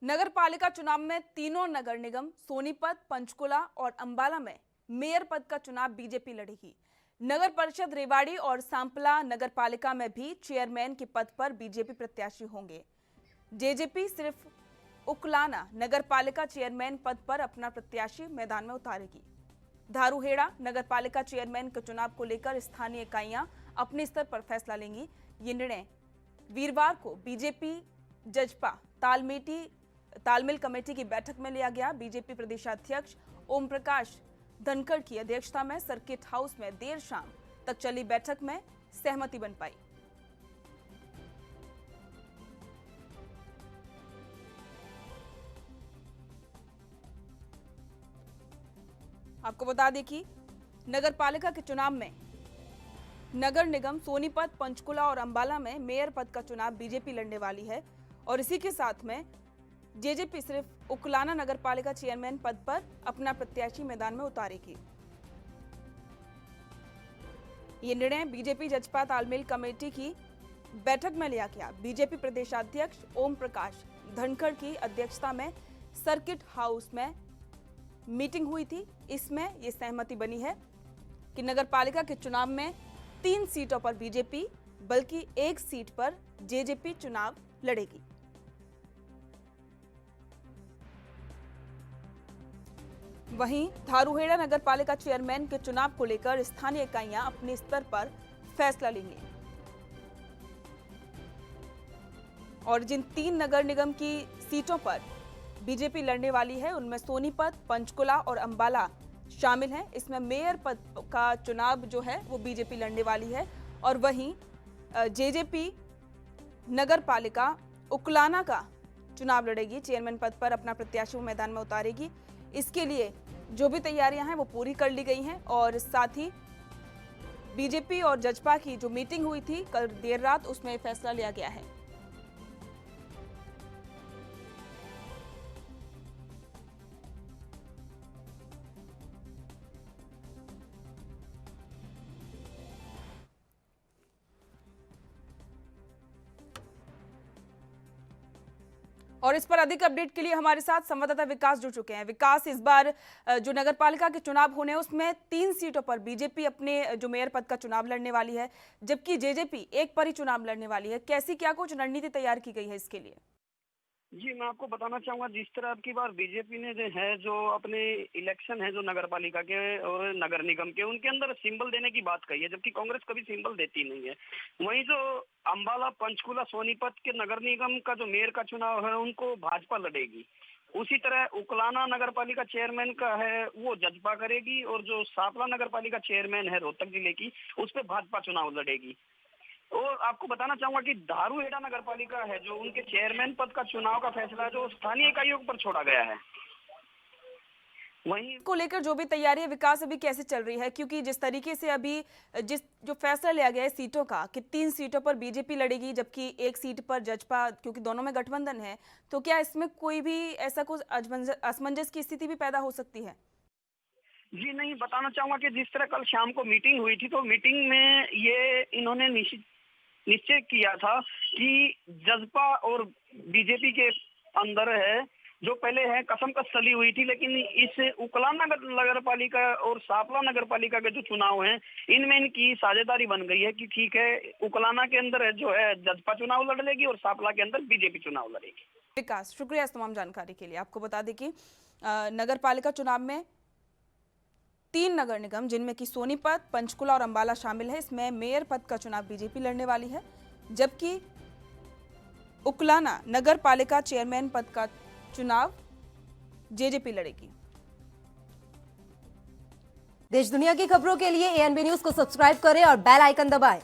नगर पालिका चुनाव में तीनों नगर निगम सोनीपत, पंचकुला और अंबाला में मेयर पद का चुनाव बीजेपी लड़ेगी। नगर परिषद रेवाड़ी और सांपला नगर पालिका में भी चेयरमैन के पद पर बीजेपी प्रत्याशी होंगे। जेजेपी सिर्फ उकलाना नगर पालिका चेयरमैन पद पर अपना प्रत्याशी मैदान में उतारेगी। धारूहेड़ा नगर पालिका चेयरमैन के चुनाव को लेकर स्थानीय इकाइयां अपने स्तर पर फैसला लेंगी। ये निर्णय वीरवार को बीजेपी जजपा तालमेल कमेटी की बैठक में लिया गया। बीजेपी प्रदेशाध्यक्ष ओम प्रकाश धनखड़ की अध्यक्षता में सर्किट हाउस में देर शाम तक चली बैठक में सहमति बन पाई। आपको बता दें कि नगर पालिका के चुनाव में नगर निगम सोनीपत, पंचकुला और अंबाला में मेयर पद का चुनाव बीजेपी लड़ने वाली है और इसी के साथ में जेजेपी सिर्फ उकलाना नगर पालिका चेयरमैन पद पर अपना प्रत्याशी मैदान में उतारेगी। ये निर्णय बीजेपी जजपा तालमेल कमेटी की बैठक में लिया गया। बीजेपी प्रदेशाध्यक्ष ओम प्रकाश धनखड़ की अध्यक्षता में सर्किट हाउस में मीटिंग हुई थी। इसमें यह सहमति बनी है कि नगर पालिका के चुनाव में 3 सीटों पर बीजेपी बल्कि 1 सीट पर जेजेपी चुनाव लड़ेगी। वहीं धारूहेड़ा नगर पालिका चेयरमैन के चुनाव को लेकर स्थानीय इकाइयां अपने स्तर पर फैसला लेंगी और जिन 3 नगर निगम की सीटों पर बीजेपी लड़ने वाली है उनमें सोनीपत, पंचकुला और अंबाला शामिल हैं। इसमें मेयर पद का चुनाव जो है वो बीजेपी लड़ने वाली है और वहीं जेजेपी नगर पालिका उकलाना का चुनाव लड़ेगी। चेयरमैन पद पर अपना प्रत्याशी मैदान में उतारेगी। इसके लिए जो भी तैयारियां हैं वो पूरी कर ली गई हैं और साथ ही बीजेपी और जजपा की जो मीटिंग हुई थी कल देर रात उसमें फैसला लिया गया है। और इस पर अधिक अपडेट के लिए हमारे साथ संवाददाता विकास जुड़ चुके हैं। विकास, इस बार जो नगर पालिका के चुनाव होने हैं उसमें 3 सीटों पर बीजेपी अपने जो मेयर पद का चुनाव लड़ने वाली है, जबकि जेजेपी 1 पर ही चुनाव लड़ने वाली है। कैसी क्या कुछ रणनीति तैयार की गई है इसके लिए? जी, मैं आपको बताना चाहूंगा, जिस तरह अब की बार बीजेपी ने जो अपने इलेक्शन है जो नगर पालिका के और नगर निगम के, उनके अंदर सिंबल देने की बात कही है, जबकि कांग्रेस कभी सिंबल देती नहीं है। वहीं जो अंबाला, पंचकुला, सोनीपत के नगर निगम का जो मेयर का चुनाव है उनको भाजपा लड़ेगी। उसी तरह उकलाना नगर पालिका चेयरमैन का है वो जजपा करेगी और जो सांपला नगर पालिका चेयरमैन है रोहतक जिले की, उस पर भाजपा चुनाव लड़ेगी। और आपको बताना चाहूंगा कि धारूहेड़ा नगर पालिका है जो उनके चेयरमैन पद का चुनाव का फैसला जो स्थानीय इकाइयों पर छोड़ा गया है। वहीं को लेकर जो भी तैयारी है विकास अभी कैसे चल रही है, क्योंकि जिस तरीके से अभी जो फैसला लिया गया है सीटों का कि 3 सीटों पर बीजेपी लड़ेगी जबकि 1 सीट पर जजपा, क्योंकि दोनों में गठबंधन है, तो क्या इसमें कोई भी ऐसा कुछ असमंजस की स्थिति भी पैदा हो सकती है? जी नहीं, बताना चाहूंगा कि जिस तरह कल शाम को मीटिंग हुई थी तो मीटिंग में ये इन्होंने निश्चय किया था कि जजपा और बीजेपी के अंदर है जो पहले है कसमकस चली हुई थी, लेकिन इस उकलाना नगर पालिका और सांपला नगर पालिका के जो चुनाव हैं इनमें इनकी साझेदारी बन गई है कि ठीक है, उकलाना के अंदर जो है जजपा चुनाव लड़ लेगी और सांपला के अंदर बीजेपी चुनाव लड़ेगी। विकास, शुक्रिया इस तमाम जानकारी के लिए। आपको बता दें कि नगर पालिका चुनाव में 3 नगर निगम जिनमें कि सोनीपत, पंचकुला और अंबाला शामिल है, इसमें मेयर पद का चुनाव बीजेपी लड़ने वाली है, जबकि उकलाना नगर पालिका चेयरमैन पद का चुनाव जेजेपी लड़ेगी। देश दुनिया की खबरों के लिए एएनबी न्यूज को सब्सक्राइब करें और बेल आइकन दबाएं।